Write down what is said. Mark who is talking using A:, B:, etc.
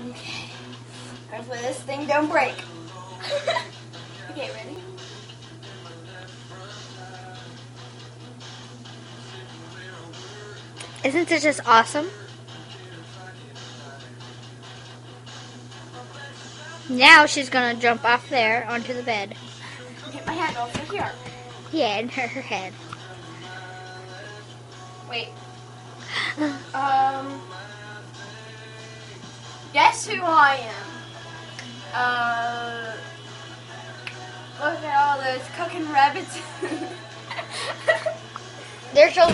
A: Okay. Hopefully this thing don't break. Okay, ready?
B: Isn't it just awesome? Now she's gonna jump off there onto the bed.
A: Get my hand over here.
B: Yeah, and hurt her head.
A: Wait. Guess who I am? Look at all those cooking rabbits.
B: They're so